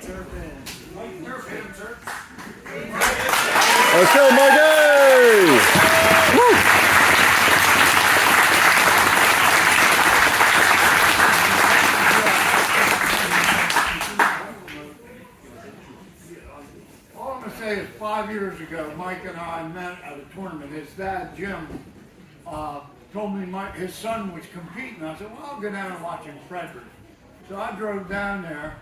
Let's go, Mikey! Woo! All I'm going to say is 5 years ago, Mike and I met at a tournament. His dad, Jim, told me his son was competing. I said, well, I'll go down and watch him Frederick. So I drove down there,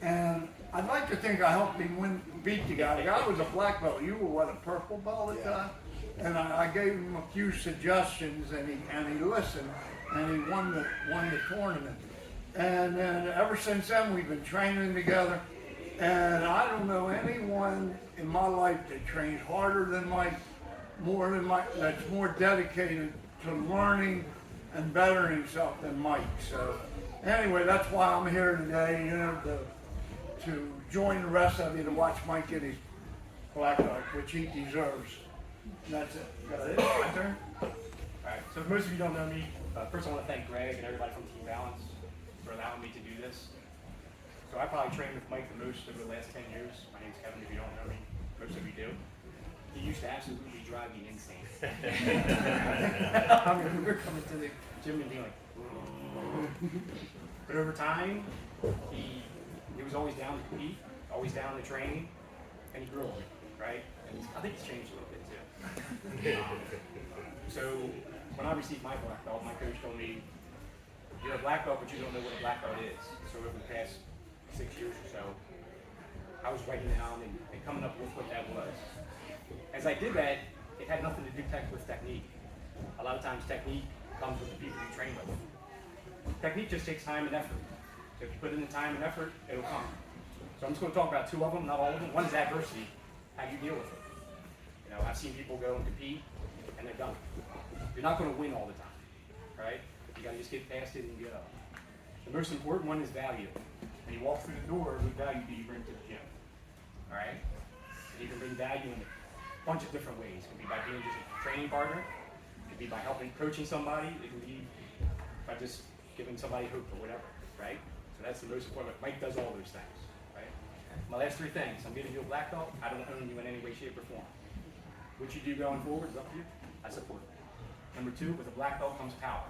and I'd like to think I helped him beat the guy. The guy was a black belt. You were, what, a purple belt at that time? And I gave him a few suggestions, and he listened, and he won the tournament. And then ever since then, we've been training together. And I don't know anyone in my life that trains harder than Mike, more than Mike, that's more dedicated to learning and bettering himself than Mike. So anyway, that's why I'm here today, you know, to join the rest of you to watch Mike get his black belt, which he deserves. And that's it. Got it? My turn? All right, so if most of you don't know me, first I want to thank Greg and everybody from Team Balance for allowing me to do this. So I probably trained with Mike the most over the last 10 years. My name's Kevin, if you don't know me, most of you do. He used to absolutely drive me insane. I mean, we were coming to the gym and being like, but over time, he was always down to compete, always down to train, and he grew on me, right? And I think he's changed a little bit too. So when I received my black belt, my coach told me, you're a black belt, but you don't know what a black belt is. So over the past 6 years or so, I was writing down and coming up with what that was. As I did that, it had nothing to do with technique. A lot of times technique comes with the people you train with. Technique just takes time and effort. So if you put in the time and effort, it'll come. So I'm just going to talk about two of them, not all of them. One is adversity, how you deal with it. You know, I've seen people go and compete, and they're done. You're not going to win all the time, right? You got to just get past it and get up. The most important one is value. When you walk through the door, what value do you bring to the gym? All right? You can bring value in a bunch of different ways. It can be by being just a training partner. It can be by helping coaching somebody. It can be by just giving somebody hope or whatever, right? So that's the most important. Mike does all those things, right? My last three things. I'm giving you a black belt. I don't own you in any way, shape, or form. What you do going forward is up to you. I support it. Number two, with a black belt comes power.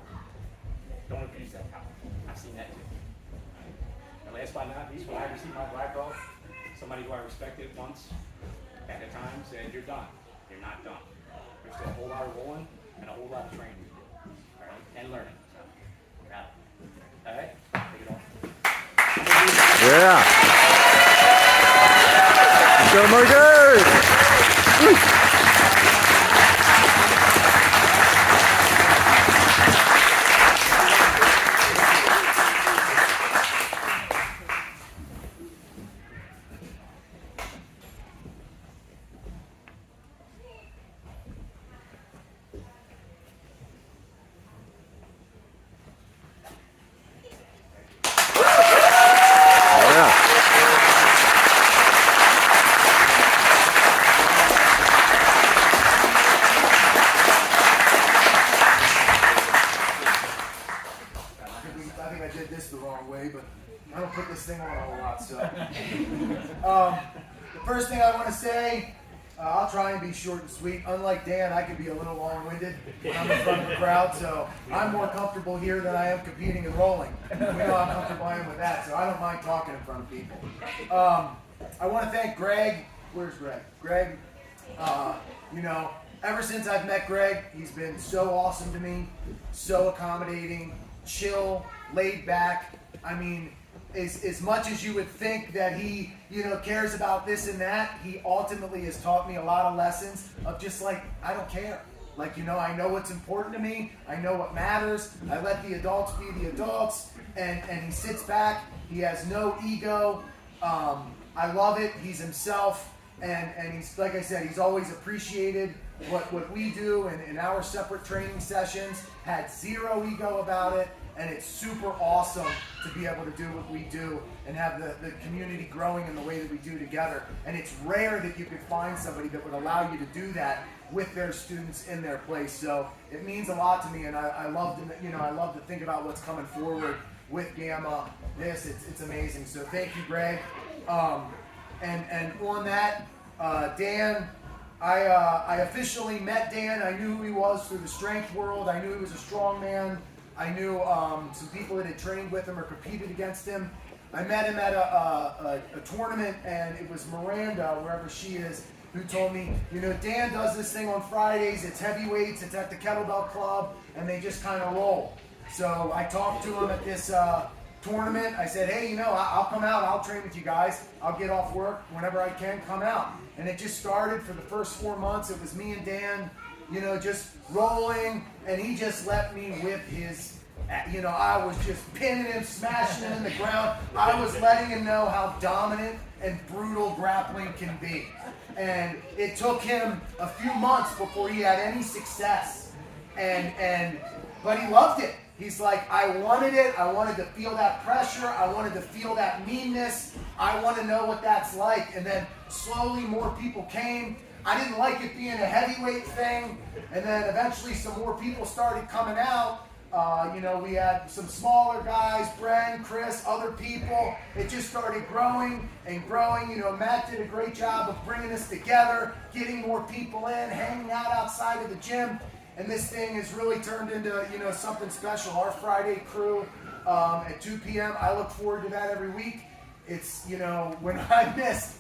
Don't abuse that power. I've seen that too. And last but not least, when I received my black belt, somebody who I respected once at a time said, you're done. You're not done. There's still a whole lot of rolling and a whole lot of training to do. All right? And learning. So, got it. All right? Take it off. Yeah. Go, Marcus! First thing I want to say, I'll try and be short and sweet. Unlike Dan, I can be a little long-winded when I'm in front of the crowd, so I'm more comfortable here than I am competing and rolling. We know how comfortable I am with that, so I don't mind talking in front of people. I want to thank Greg. Where's Greg? Greg, you know, ever since I've met Greg, he's been so awesome to me, so accommodating, chill, laid back. I mean, as much as you would think that he, you know, cares about this and that, he ultimately has taught me a lot of lessons of just like, I don't care. Like, you know, I know what's important to me. I know what matters. I let the adults be the adults. And he sits back. He has no ego. I love it. He's himself. And he's, like I said, he's always appreciated what we do in our separate training sessions. Had zero ego about it. And it's super awesome to be able to do what we do and have the community growing in the way that we do together. And it's rare that you could find somebody that would allow you to do that with their students in their place. So it means a lot to me, and I love to, you know, I love to think about what's coming forward with GAMA. It's amazing. So thank you, Greg. And on that, Dan, I officially met Dan. I knew who he was through the strength world. I knew he was a strong man. I knew some people that had trained with him or competed against him. I met him at a tournament, and it was Miranda, wherever she is, who told me, Dan does this thing on Fridays. It's heavyweights. It's at the Kettlebell Club, and they just kind of roll. So I talked to him at this tournament. I said, hey, I'll come out. I'll train with you guys. I'll get off work whenever I can. Come out. And it just started for the first 4 months. It was me and Dan, just rolling, and he just let me whip his. I was just pinning him, smashing him in the ground. I was letting him know how dominant and brutal grappling can be. And it took him a few months before he had any success. But he loved it. He's like, I wanted it. I wanted to feel that pressure. I wanted to feel that meanness. I want to know what that's like. And then slowly more people came. I didn't like it being a heavyweight thing. And then eventually some more people started coming out. We had some smaller guys, Bren, Chris, other people. It just started growing and growing. Matt did a great job of bringing us together, getting more people in, hanging out outside of the gym. And this thing has really turned into, something special. Our Friday crew at 2 p.m. I look forward to that every week. It's, when I missed,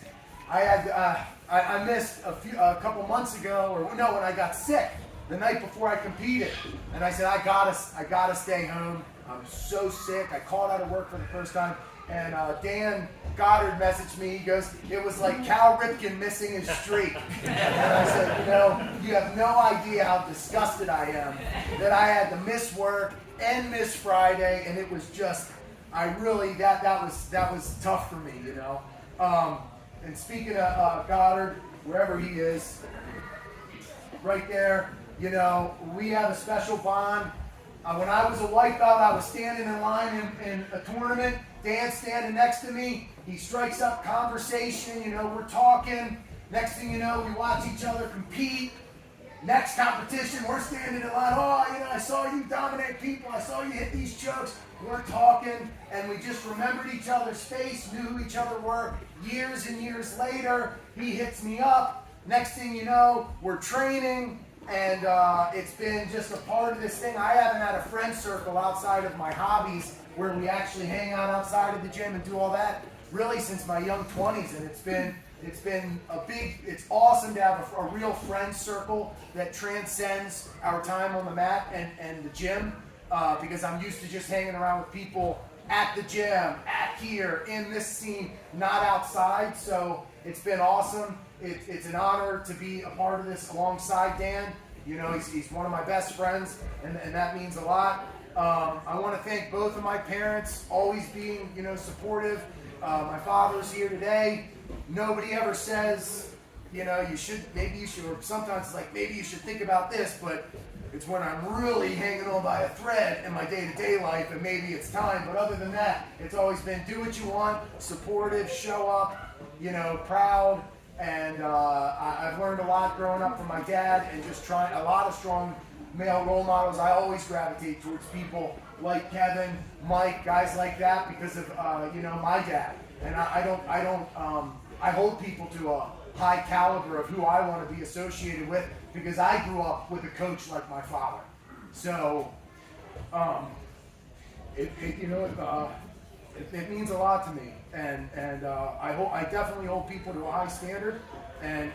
I missed a couple months ago, when I got sick. The night before I competed, and I said, I gotta stay home. I'm so sick. I called out of work for the first time, and Dan Goddard messaged me. He goes, it was like Cal Ripken missing his streak. And I said, you have no idea how disgusted I am that I had to miss work and miss Friday, and it was just, that was tough for me, And speaking of Goddard, wherever he is, right there. We have a special bond. When I was a white belt, I was standing in line in a tournament. Dan's standing next to me. He strikes up conversation. We're talking. Next thing you know, we watch each other compete. Next competition, we're standing in line. Oh, I saw you dominate people. I saw you hit these chokes. We're talking, and we just remembered each other's face, knew who each other were. Years and years later, he hits me up. Next thing you know, we're training. And it's been just a part of this thing. I haven't had a friend circle outside of my hobbies where we actually hang out outside of the gym and do all that really since my young 20s. And it's awesome to have a real friend circle that transcends our time on the mat and the gym because I'm used to just hanging around with people at the gym, at here, in this scene, not outside. So it's been awesome. It's an honor to be a part of this alongside Dan. He's one of my best friends, and that means a lot. I want to thank both of my parents, always being, supportive. My father's here today. Nobody ever says, you should, or sometimes it's like, maybe you should think about this, but it's when I'm really hanging on by a thread in my day-to-day life, and maybe it's time. But other than that, it's always been do what you want, supportive, show up, proud. And I've learned a lot growing up from my dad and just trying a lot of strong male role models. I always gravitate towards people like Kevin, Mike, guys like that because of my dad. And I hold people to a high caliber of who I want to be associated with because I grew up with a coach like my father. So it means a lot to me. And I definitely hold people to a high standard, and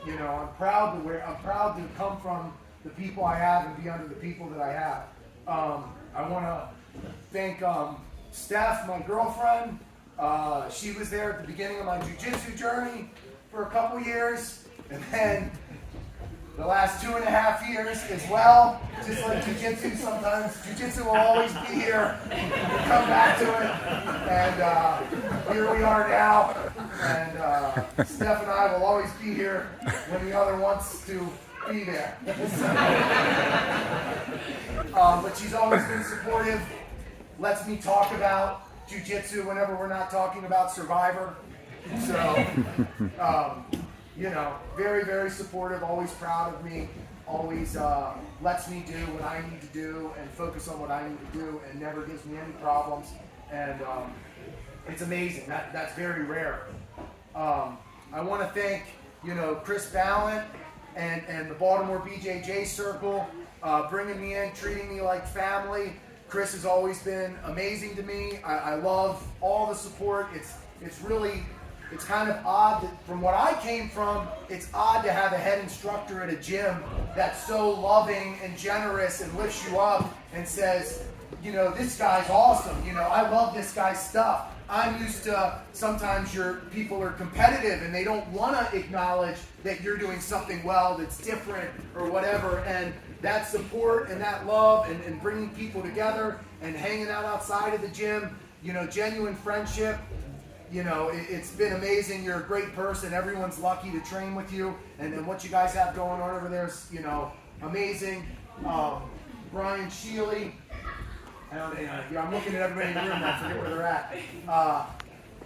I'm proud to come from the people I have and be under the people that I have. I want to thank Steph, my girlfriend. She was there at the beginning of my jiu-jitsu journey for a couple years, and then the last 2.5 years as well. Just like jiu-jitsu, sometimes jiu-jitsu will always be here. We'll come back to it, and here we are now. And Steph and I will always be here when the other wants to be there. But she's always been supportive. Lets me talk about jiu-jitsu whenever we're not talking about Survivor. So, very, very supportive, always proud of me. always lets me do what I need to do and focus on what I need to do and never gives me any problems. And it's amazing. That's very rare. I want to thank, Chris Baughman and the Baltimore BJJ Circle, bringing me in, treating me like family. Chris has always been amazing to me. I love all the support. It's kind of odd that from what I came from, it's odd to have a head instructor at a gym that's so loving and generous and lifts you up and says, this guy's awesome. I love this guy's stuff. I'm used to sometimes people are competitive and they don't want to acknowledge that you're doing something well that's different or whatever. And that support and that love and bringing people together and hanging out outside of the gym, genuine friendship. It's been amazing. You're a great person. Everyone's lucky to train with you. And what you guys have going on over there is, amazing. Brian Sheely. I'm looking at everybody in the room. I forget where they're at.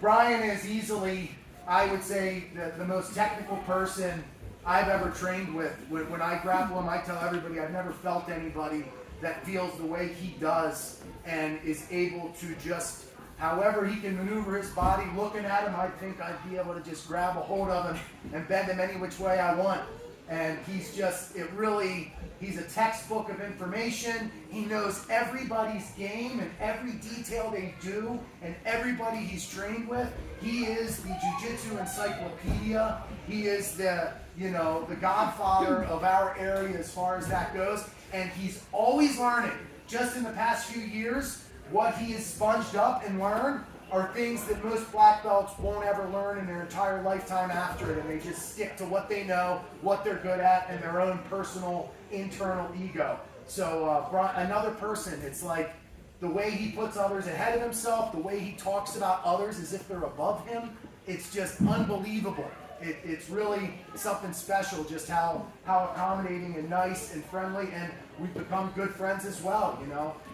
Brian is easily, I would say, the most technical person I've ever trained with. When I grapple him, I tell everybody I've never felt anybody that feels the way he does and is able to just, however he can maneuver his body, looking at him, I think I'd be able to just grab a hold of him and bend him any which way I want. And he's a textbook of information. He knows everybody's game and every detail they do and everybody he's trained with. He is the Jiu Jitsu encyclopedia. He is the godfather of our area as far as that goes. And he's always learning. Just in the past few years, what he has sponged up and learned are things that most black belts won't ever learn in their entire lifetime after it, and they just stick to what they know, what they're good at, and their own personal internal ego. So another person, it's like the way he puts others ahead of himself, the way he talks about others as if they're above him, it's just unbelievable. It's really something special, just how accommodating and nice and friendly, and we've become good friends as well.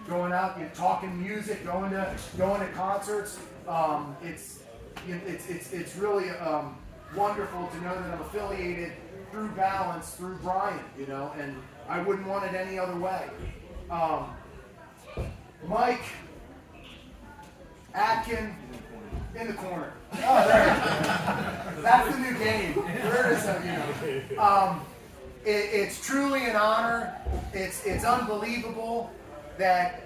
Going out and talking music, going to concerts. It's really wonderful to know that I'm affiliated through Balance, through Brian. And I wouldn't want it any other way. Mike, Atkin, in the corner. Oh, there. That's the new game. There is it's truly an honor. It's unbelievable that,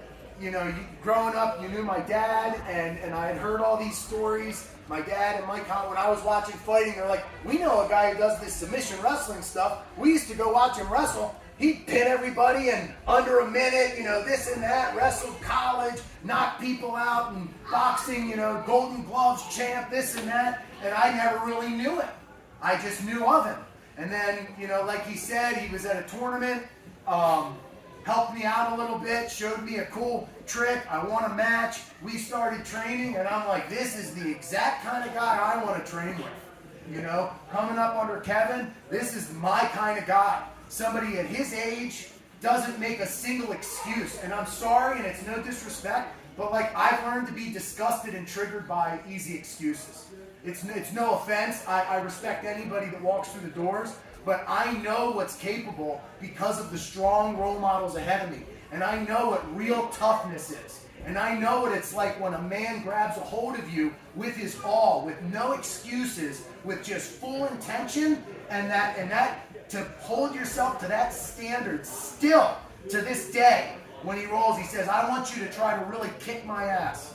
growing up, you knew my dad, and I had heard all these stories. My dad and Mike, when I was watching fighting, they're like, we know a guy who does this submission wrestling stuff. We used to go watch him wrestle. He'd pin everybody in under a minute, this and that, wrestled college, knocked people out, and boxing, Golden Gloves champ, this and that, and I never really knew him. I just knew of him. And then, like he said, he was at a tournament, helped me out a little bit, showed me a cool trick. I won a match. We started training, and I'm like, this is the exact kind of guy I want to train with. Coming up under Kevin, this is my kind of guy. Somebody at his age doesn't make a single excuse. And I'm sorry, and it's no disrespect, but I've learned to be disgusted and triggered by easy excuses. It's no offense. I respect anybody that walks through the doors, but I know what's capable because of the strong role models ahead of me. And I know what real toughness is. And I know what it's like when a man grabs a hold of you with his all, with no excuses, with just full intention, and that to hold yourself to that standard still to this day. When he rolls, he says, I want you to try to really kick my ass.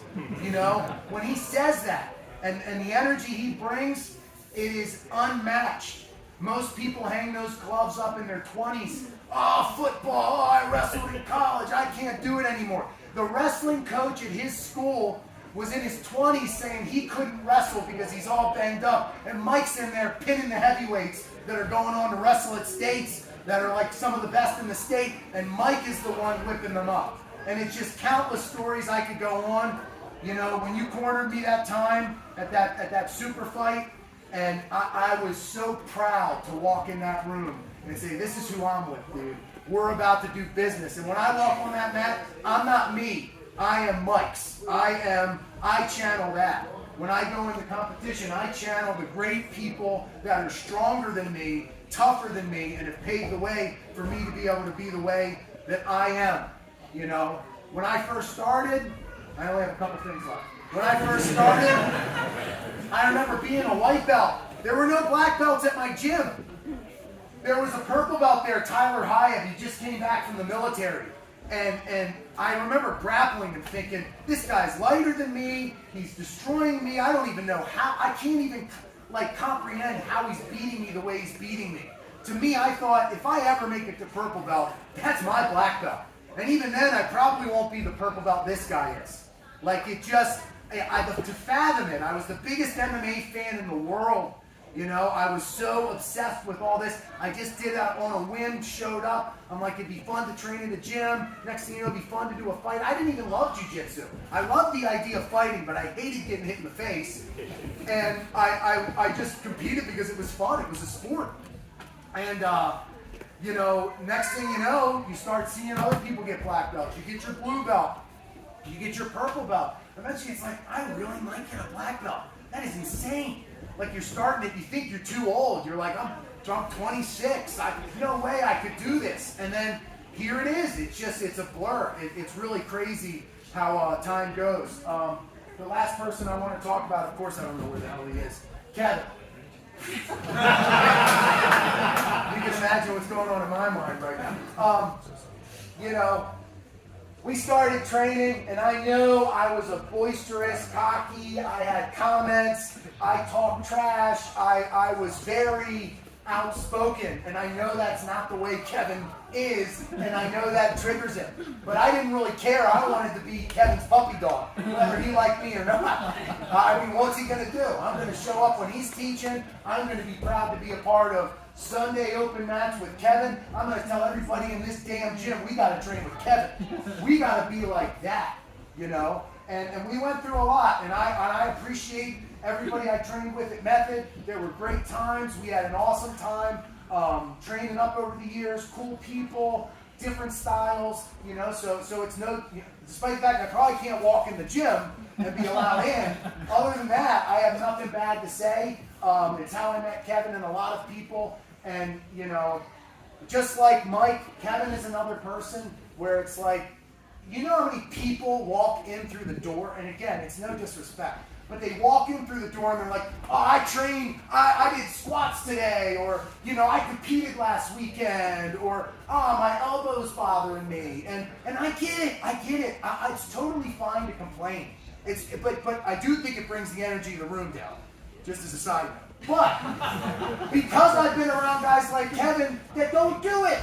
When he says that, and the energy he brings, it is unmatched. Most people hang those gloves up in their 20s. Oh, football, oh, I wrestled in college, I can't do it anymore. The wrestling coach at his school was in his 20s saying he couldn't wrestle because he's all banged up. And Mike's in there pinning the heavyweights that are going on to wrestle at states that are like some of the best in the state, and Mike is the one whipping them up. And it's just countless stories I could go on. When you cornered me that time at that super fight, and I was so proud to walk in that room and say, this is who I'm with, dude. We're about to do business. And when I walk on that mat, I'm not me. I am Mike's. I channel that. When I go into competition, I channel the great people that are stronger than me tougher than me and have paved the way for me to be able to be the way that I am. You know, when I first started, I only have a couple things left. When I first started, I remember being a white belt. There were no black belts at my gym. There was a purple belt there, Tyler Hyatt. He just came back from the military. And I remember grappling and thinking, this guy's lighter than me. He's destroying me. I don't even know how. I can't even like comprehend how he's beating me the way he's beating me. To me, I thought, if I ever make it to purple belt, that's my black belt. And even then, I probably won't be the purple belt this guy is. Like, it just, to fathom it, I was the biggest MMA fan in the world. You know, I was so obsessed with all this. I just did that on a whim, showed up. I'm like, it'd be fun to train in the gym. Next thing you know, it'd be fun to do a fight. I didn't even love Jiu Jitsu. I loved the idea of fighting, but I hated getting hit in the face. And I just competed because it was fun. It was a sport. And, you know, next thing you know, you start seeing other people get black belts. You get your blue belt. You get your purple belt. Eventually, it's like, I really might get a black belt. That is insane. Like, you're starting it, you think you're too old. You're like, I'm 26. There's no way I could do this. And then here it is. It's a blur. It's really crazy how time goes. The last person I want to talk about, of course, I don't know where the hell he is. Kevin. You can imagine what's going on in my mind right now. You know, we started training, and I know I was a boisterous, cocky, I had comments, I talked trash, I was very outspoken, and I know that's not the way Kevin is, and I know that triggers him. But I didn't really care. I wanted to be Kevin's puppy dog, whether he liked me or not. I mean, what's he going to do? I'm going to show up when he's teaching. I'm going to be proud to be a part of Sunday open match with Kevin. I'm going to tell everybody in this damn gym, we got to train with Kevin. We got to be like that, you know? And we went through a lot, and I appreciate everybody I trained with at Method. There were great times. We had an awesome time training up over the years. Cool people, different styles, you know. So it's no, despite the fact I probably can't walk in the gym and be allowed in. Other than that, I have nothing bad to say. It's how I met Kevin and a lot of people. And, you know, just like Mike, Kevin is another person where it's like, you know how many people walk in through the door? And again, it's no disrespect, but they walk in through the door and they're like, oh, I trained, I did squats today, or, you know, I competed last weekend, or, oh, my elbow's bothering me. And I get it. It's totally fine to complain. But I do think it brings the energy of the room down, just as a side note. But because I've been around guys like Kevin that don't do it,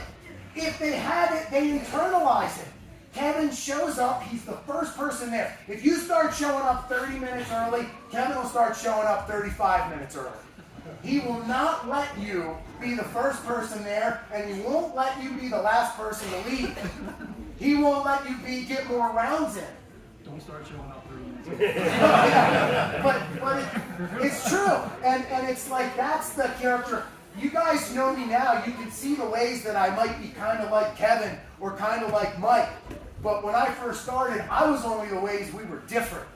if they have it, they internalize it. Kevin shows up, he's the first person there. If you start showing up 30 minutes early, Kevin will start showing up 35 minutes early. He will not let you be the first person there, and he won't let you be the last person to leave. He won't let you get more rounds in. Don't start showing up 30 minutes. Yeah. But it's true, and it's like, that's the character. You guys know me now. You can see the ways that I might be kind of like Kevin or kind of like Mike. But when I first started, I was only the ways we were different.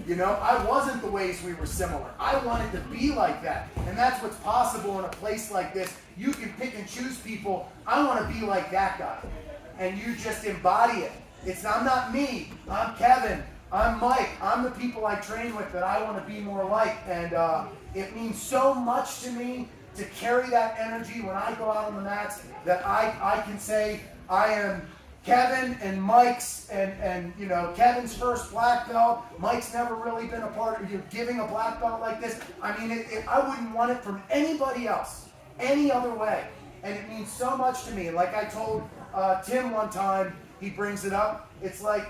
You know, I wasn't the ways we were similar. I wanted to be like that. And that's what's possible in a place like this. You can pick and choose people. I want to be like that guy. And you just embody it. I'm not me. I'm Kevin. I'm Mike. I'm the people I train with that I want to be more like. And it means so much to me to carry that energy when I go out on the mats, that I can say I am Kevin and Mike's, and you know, Kevin's first black belt. Mike's never really been a part of you giving a black belt like this. I mean, I wouldn't want it from anybody else, any other way. And it means so much to me. Like I told Tim one time, he brings it up. It's like,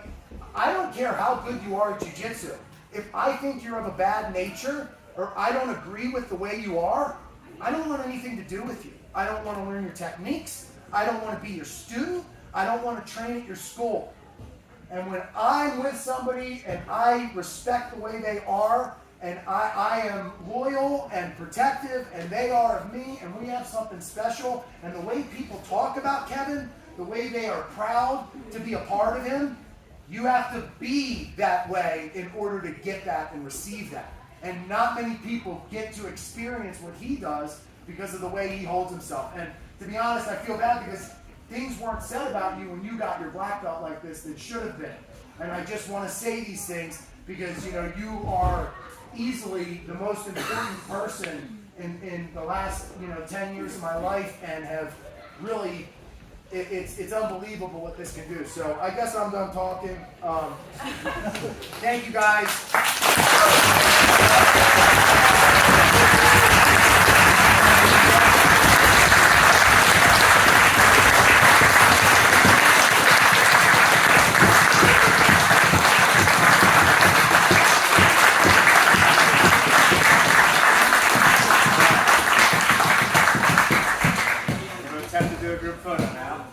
I don't care how good you are at Jiu Jitsu. If I think you're of a bad nature, or I don't agree with the way you are, I don't want anything to do with you. I don't want to learn your techniques. I don't want to be your student. I don't want to train at your school. And when I'm with somebody and I respect the way they are, and I am loyal and protective, and they are of me, and we have something special, and the way people talk about Kevin, the way they are proud to be a part of him, you have to be that way in order to get that and receive that. And not many people get to experience what he does because of the way he holds himself. And to be honest, I feel bad because things weren't said about you when you got your black belt like this that should have been. And I just want to say these things because, you know, you are easily the most important person in the last, you know, 10 years of my life, and have really, it's unbelievable what this can do. So I guess I'm done talking. Thank you guys. I'm going to attempt to do a group photo now.